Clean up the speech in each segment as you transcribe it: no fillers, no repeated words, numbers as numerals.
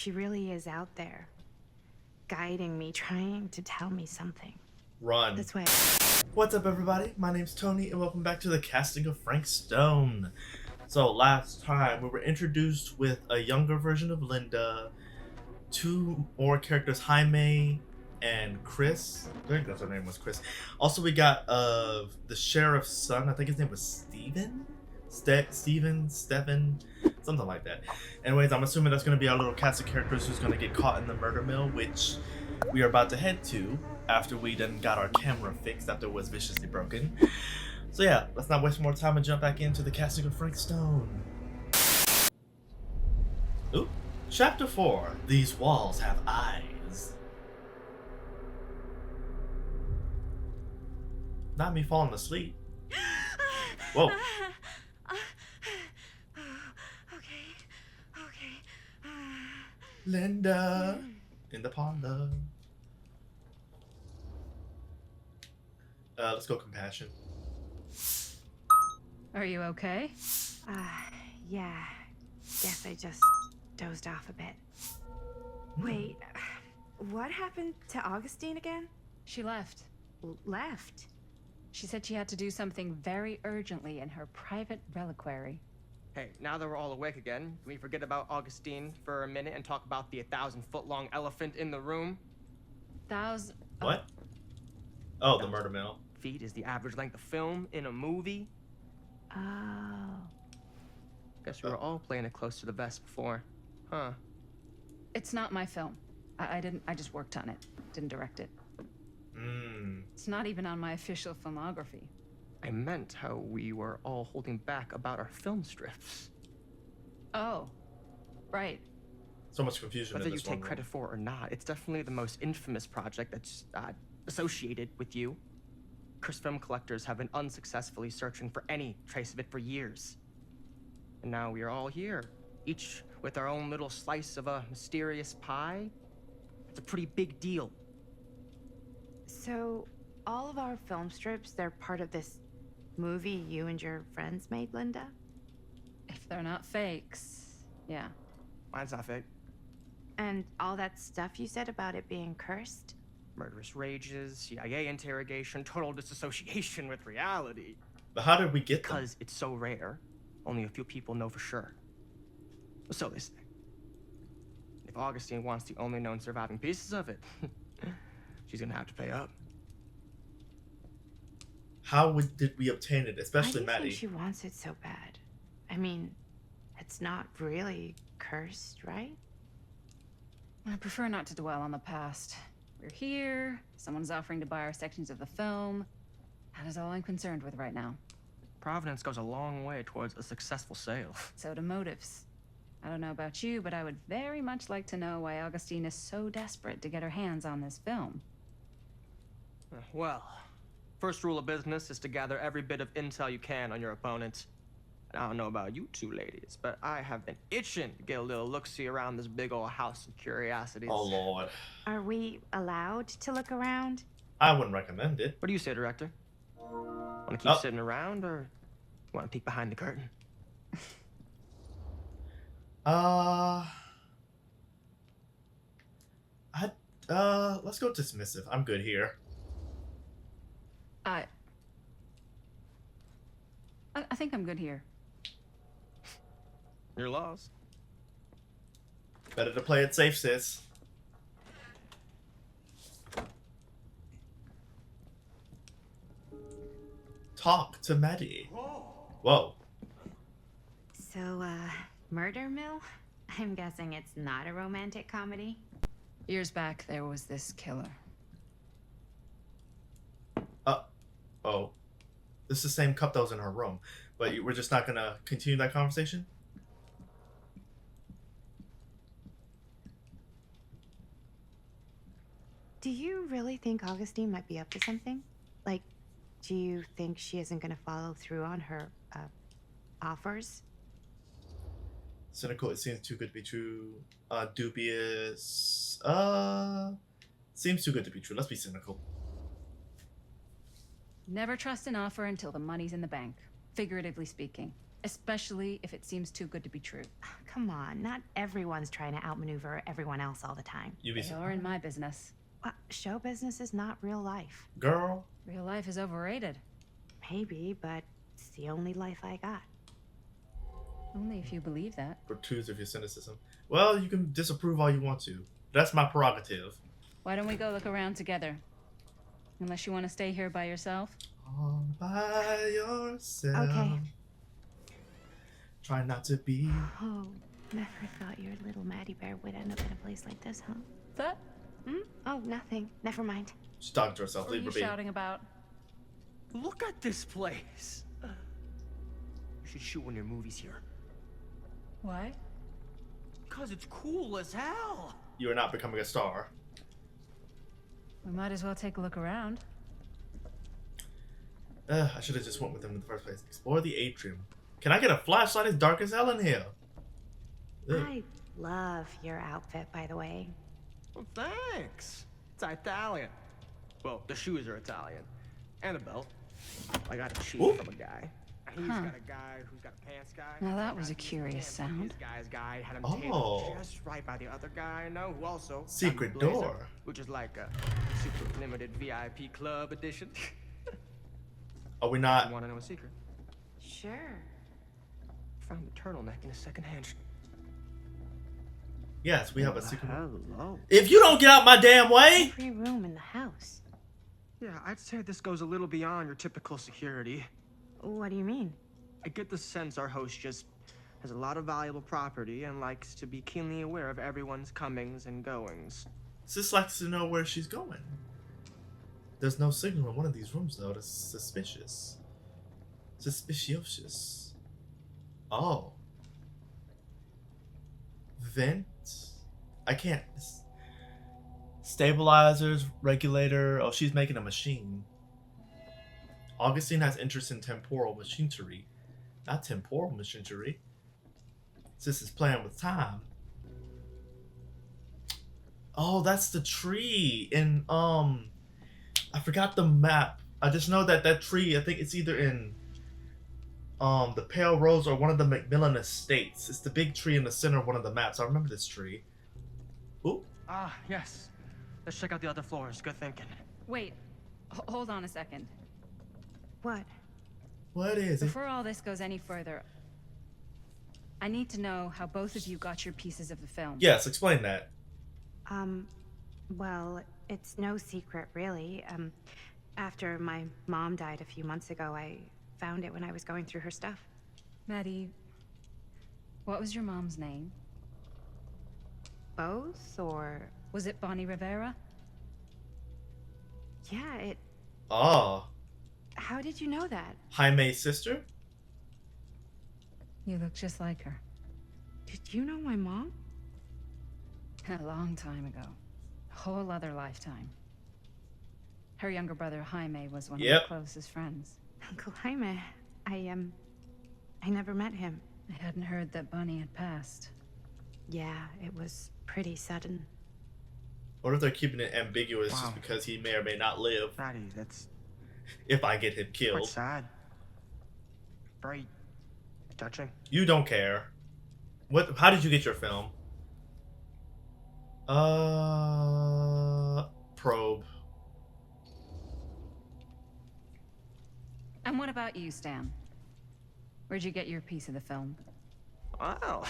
she really is out there, guiding me, trying to tell me something. Run. That's why. What's up, everybody? My name's Tony, and welcome back to the casting of Frank Stone. So, last time we were introduced with a younger version of Linda, two more characters, Jaime and Chris. I think that's her name was Chris. Also, we got the sheriff's son. I think his name was Steven, something like that. Anyways, I'm assuming that's going to be our little cast of characters who's going to get caught in the murder mill, which we are about to head to after we then got our camera fixed after it was viciously broken. So yeah, let's not waste more time and jump back into the casting of Frank Stone. Ooh. Chapter 4. These walls have eyes. Not me falling asleep. Whoa. Okay. Linda in the parlor. Let's go compassion. Are you okay? Yeah. Guess I just dozed off a bit. Wait, what happened to Augustine again? She left. Left? She said she had to do something very urgently in her private reliquary. Hey, now that we're all awake again, can we forget about Augustine for a minute and talk about the 1,000-foot-long elephant in the room? What? Oh, the murder mill. Feet is the average length of film in a movie. Oh. Guess we were all playing it close to the vest before. Huh. It's not my film. I just worked on it. Didn't direct it. It's not even on my official filmography. I meant how we were all holding back about our film strips. Oh. Right. So much confusion Whether in you this take one. credit for it or not, it's definitely the most infamous project that's associated with you. Cursed film collectors have been unsuccessfully searching for any trace of it for years. And now we are all here, each with our own little slice of a mysterious pie. It's a pretty big deal. So, all of our film strips, they're part of this movie you and your friends made, Linda? If they're not fakes, yeah. Mine's not fake. And all that stuff you said about it being cursed? Murderous rages, CIA interrogation, total disassociation with reality. But how did we get them? Because it's so rare, only a few people know for sure. So they say. If Augustine wants the only known surviving pieces of it, she's gonna have to pay up. How did we obtain it, Why especially do you Maddie? think she wants it so bad? I mean, it's not really cursed, right? I prefer not to dwell on the past. We're here, someone's offering to buy our sections of the film. That is all I'm concerned with right now. Providence goes a long way towards a successful sale. So do motives. I don't know about you, but I would very much like to know why Augustine is so desperate to get her hands on this film. Well, first rule of business is to gather every bit of intel you can on your opponent. And I don't know about you two ladies, but I have been itching to get a little look-see around this big old house of curiosities. Oh lord. Are we allowed to look around? I wouldn't recommend it. What do you say, director? Want to keep sitting around, or want to peek behind the curtain? Let's go dismissive. I'm good here. I think I'm good here. You're lost. Better to play it safe, sis. Talk to Maddie. Whoa. So, murder mill? I'm guessing it's not a romantic comedy? Years back, there was this killer. Oh. This is the same cup that was in her room. But we're just not gonna continue that conversation? Do you really think Augustine might be up to something? Like, do you think she isn't gonna follow through on her, offers? Cynical, it seems too good to be true. Dubious. Seems too good to be true. Let's be cynical. Never trust an offer until the money's in the bank, figuratively speaking. especially if it seems too good to be true. Come on, not everyone's trying to outmaneuver everyone else all the time. You be They are in my business. Show business is not real life. girl. Real life is overrated. Maybe, but it's the only life I got. Only if you believe that. Protrudes of your cynicism. Well, you can disapprove all you want to. That's my prerogative. Why don't we go look around together? Unless you want to stay here by yourself? All by yourself. Okay. Try not to be. Oh, never thought your little Maddie Bear would end up in a place like this, huh? That? Oh, nothing. Never mind. She's talking to herself. What are Leave you her be. shouting about? Look at this place. You should shoot one of your movies here. Why? Because it's cool as hell. You are not becoming a star. We might as well take a look around. I should have just went with them in the first place. Explore the atrium. Can I get a flashlight? It's dark as hell in here. Ugh. I love your outfit, by the way. Well, thanks. It's Italian. Well, the shoes are Italian. And a belt. I got a cheat Ooh. from a guy. He's Huh. got a guy who's got a pants guy. Now that Guy was a who's curious pants, sound. His guy's guy had him Oh. tailored just right by the other guy I know who also got Secret a blazer, door. which is like a super limited VIP club edition. Are we You not? want to know a secret? Sure. Found the turtleneck in a secondhand. Yes, we have a secret. Hello. If you don't get out my damn way! Every room in the house. Yeah, I'd say this goes a little beyond your typical security. What do you mean? I get the sense our host just has a lot of valuable property and likes to be keenly aware of everyone's comings and goings. Sis likes to know where she's going. There's no signal in one of these rooms, though. That's suspicious. Suspicious. Oh. Vent? I can't. Stabilizers, regulator. Oh, she's making a machine. Augustine has interest in temporal machinery. Not temporal machinery. Sis is playing with time. Oh, that's the tree in I forgot the map. I just know that that tree, I think it's either in the Pale Rose or one of the Macmillan Estates. It's the big tree in the center of one of the maps. I remember this tree. Ooh. Ah, yes. Let's check out the other floors. Good thinking. Wait, hold on a second. What? What is it? Before all this goes any further, I need to know how both of you got your pieces of the film. Yes, explain that. Well, it's no secret, really. After my mom died a few months ago, I found it when I was going through her stuff. Maddie, what was your mom's name? Both, or... Was it Bonnie Rivera? Yeah, it... Oh. How did you know that? Jaime's sister? You look just like her. Did you know my mom? A long time ago. A whole other lifetime. Her younger brother Jaime was one of Yep. her closest friends. Uncle Jaime. I never met him. I hadn't heard that Bonnie had passed. Yeah, it was pretty sudden. What if they're keeping it ambiguous Wow. just because he may or may not live Maddie, that's if I get him quite killed? sad. Very touching. You don't care. How did you get your film? Probe. And what about you, Stan? Where'd you get your piece of the film? Wow.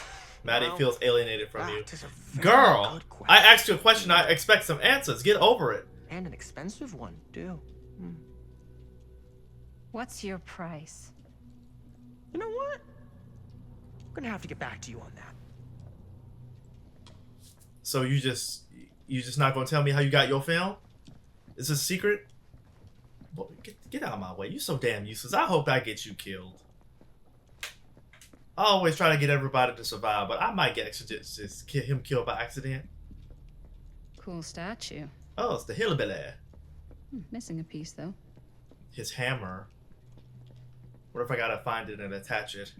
Maddie Well, feels alienated from you. that is a very Girl, good question. I asked you a question. I expect some answers. Get over it. And an expensive one, too. What's your price? You know what? I'm gonna have to get back to you on that. So you just not gonna tell me how you got your film? Is this a secret? Boy, get out of my way. You so damn useless. I hope I get you killed. I always try to get everybody to survive, but I might get him killed by accident. Cool statue. Oh, it's the hillbilly. Missing a piece, though. His hammer. What if I gotta find it and attach it?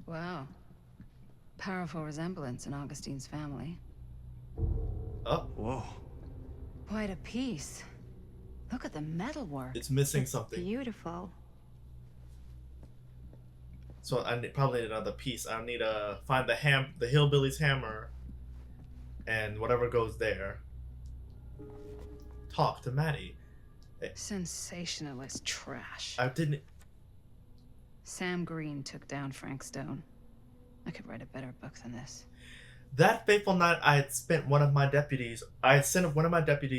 Wow. Powerful resemblance in Augustine's family. Oh, Whoa. Quite a piece. Look at the metalwork. it's missing something. Beautiful. So I probably need another piece. I need to find the hillbilly's hammer, and whatever goes there. Talk to Maddie. Sensationalist trash. I didn't. Sam Green took down Frank Stone. I could write a better book than this. That fateful night, I had sent one of my deputies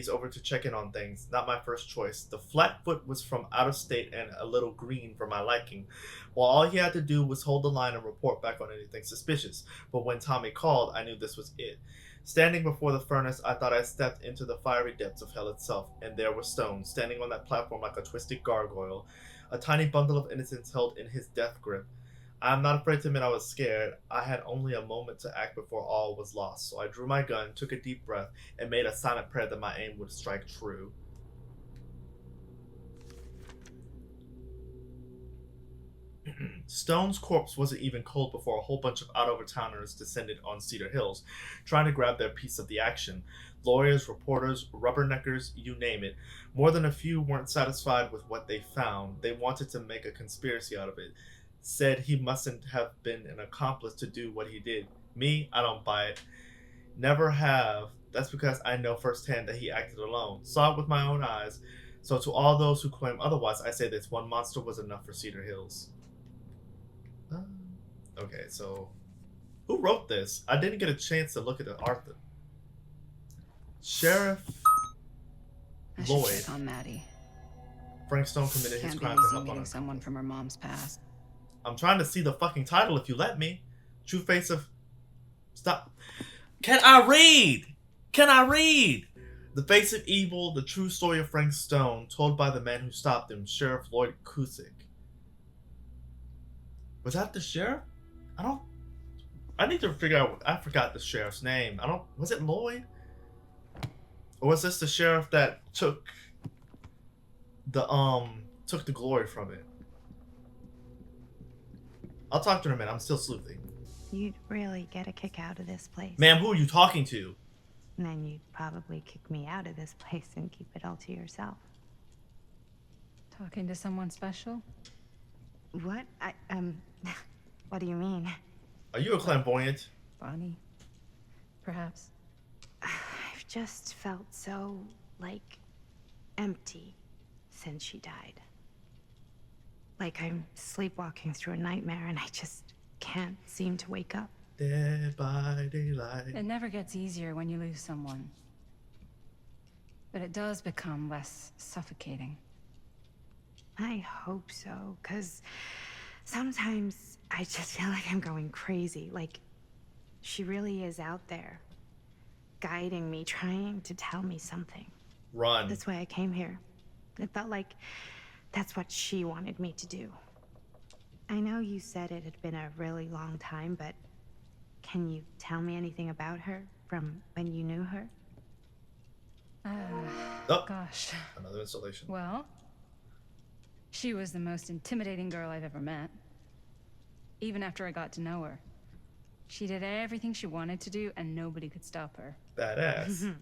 over to check in on things. Not my first choice. The Flatfoot was from out of state and a little green for my liking. Well, all he had to do was hold the line and report back on anything suspicious. But when Tommy called, I knew this was it. Standing before the furnace, I thought I stepped into the fiery depths of hell itself, and there was Stone, standing on that platform like a twisted gargoyle, a tiny bundle of innocence held in his death grip. I'm not afraid to admit I was scared. I had only a moment to act before all was lost, so I drew my gun, took a deep breath, and made a silent prayer that my aim would strike true. Stone's corpse wasn't even cold before a whole bunch of out-over-towners descended on Cedar Hills, trying to grab their piece of the action. Lawyers, reporters, rubberneckers, you name it. More than a few weren't satisfied with what they found. They wanted to make a conspiracy out of it. Said he mustn't have been an accomplice to do what he did. Me, I don't buy it. Never have. That's because I know firsthand that he acted alone. Saw it with my own eyes. So to all those who claim otherwise, I say this one monster was enough for Cedar Hills. Okay, so who wrote this? I didn't get a chance to look at the art. Sheriff I should Lloyd. check on Maddie. Frank Stone committed his Can't be crime to easy help on meeting a someone from her mom's past. I'm trying to see the fucking title if you let me. True Face of... Stop. Can I read? Can I read? The Face of Evil, the true story of Frank Stone, told by the man who stopped him, Sheriff Lloyd Cusick. Was that the sheriff? I need to figure out... I forgot the sheriff's name. Was it Lloyd? Or was this the sheriff that took the glory from it? I'll talk to her in a minute. I'm still sleuthing. You'd really get a kick out of this place. Ma'am, who are you talking to? And then you'd probably kick me out of this place and keep it all to yourself. Talking to someone special? What? What do you mean? Are you a clairvoyant? Bonnie? Perhaps. I've just felt so, like, empty since she died. Like I'm sleepwalking through a nightmare and I just can't seem to wake up. Dead by daylight. It never gets easier when you lose someone. But it does become less suffocating. I hope so, because sometimes I just feel like I'm going crazy. Like, she really is out there, guiding me, trying to tell me something. Run. That's why I came here. It felt like that's what she wanted me to do. I know you said it had been a really long time, but can you tell me anything about her from when you knew her? Oh, Gosh. another installation. Well, she was the most intimidating girl I've ever met. Even after I got to know her. She did everything she wanted to do, and nobody could stop her. Badass.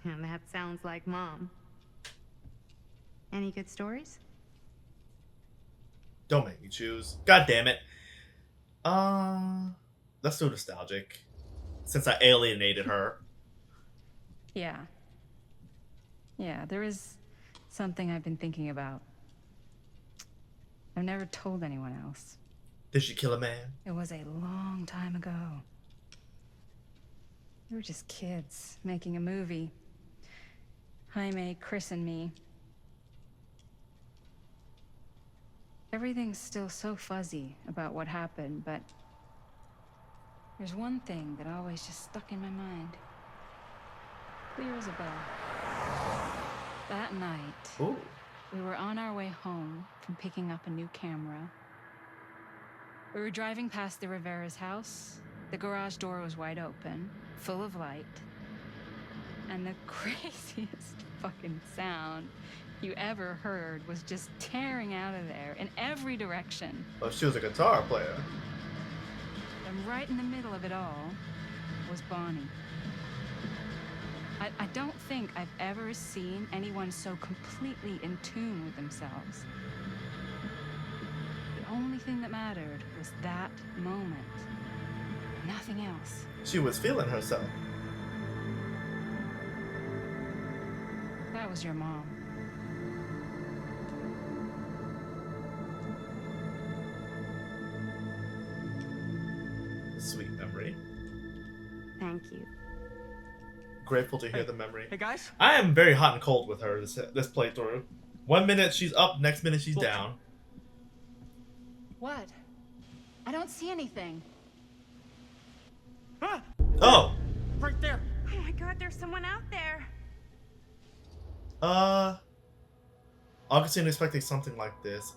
And that sounds like Mom. Any good stories? Don't make me choose. God damn it. Let's do nostalgic. Since I alienated her. Yeah. Yeah, there is something I've been thinking about. I've never told anyone else. Did she kill a man? It was a long time ago. We were just kids making a movie. Jaime, Chris, and me. Everything's still so fuzzy about what happened, but there's one thing that always just stuck in my mind. Clear as a bell. That night, Ooh. we were on our way home from picking up a new camera. We were driving past the Rivera's house. The garage door was wide open, full of light. And the craziest fucking sound you ever heard was just tearing out of there in every direction. Oh, she was a guitar player. And right in the middle of it all was Bonnie. I don't think I've ever seen anyone so completely in tune with themselves. The only thing that mattered was that moment. Nothing else. She was feeling herself. That was your mom. Sweet memory. Thank you. Grateful to hear the memory. Hey guys. I am very hot and cold with her this playthrough. 1 minute she's up, next minute she's Look. down. What? I don't see anything. Ah, Oh! right there. Oh my god, there's someone out there. Augustine expecting something like this.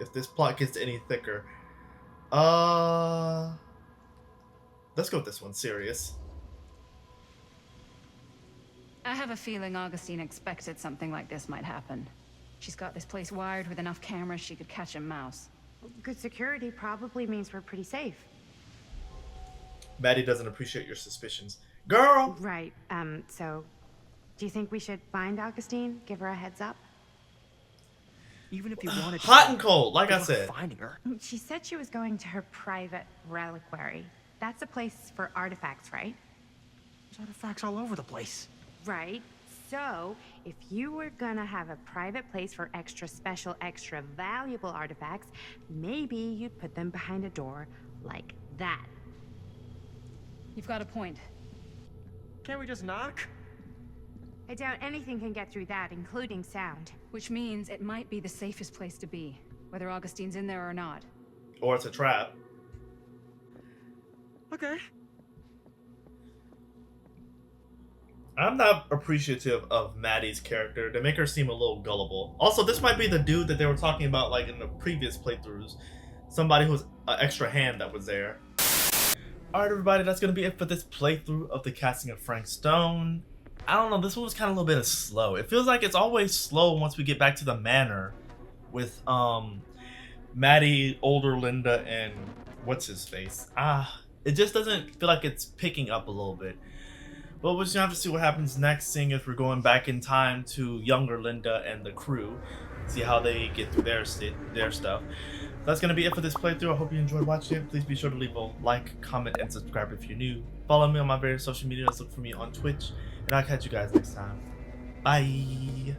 If this plot gets any thicker. Let's go with this one, serious. I have a feeling Augustine expected something like this might happen. She's got this place wired with enough cameras she could catch a mouse. Good security probably means we're pretty safe. Maddie doesn't appreciate your suspicions. Girl! Right, so do you think we should find Augustine? Give her a heads up? Even if you wanted to, Hot and cold, like I good luck said. finding her. She said she was going to her private reliquary. That's a place for artifacts, right? There's artifacts all over the place. Right. So, if you were gonna have a private place for extra special, extra valuable artifacts, maybe you'd put them behind a door like that. You've got a point. Can't we just knock? I doubt anything can get through that, including sound. Which means it might be the safest place to be, whether Augustine's in there or not. Or it's a trap. Okay. I'm not appreciative of Maddie's character. They make her seem a little gullible. Also, this might be the dude that they were talking about like in the previous playthroughs. Somebody who's an extra hand that was there. Alright everybody, that's going to be it for this playthrough of the casting of Frank Stone. I don't know, this one was kind of a little bit of slow. It feels like it's always slow once we get back to the manor with Maddie, older Linda, and what's his face. It just doesn't feel like it's picking up a little bit. But we'll just have to see what happens next, seeing if we're going back in time to younger Linda and the crew. See how they get through their stuff. That's going to be it for this playthrough. I hope you enjoyed watching it. Please be sure to leave a like, comment, and subscribe if you're new. Follow me on my various social medias. Look for me on Twitch. And I'll catch you guys next time. Bye!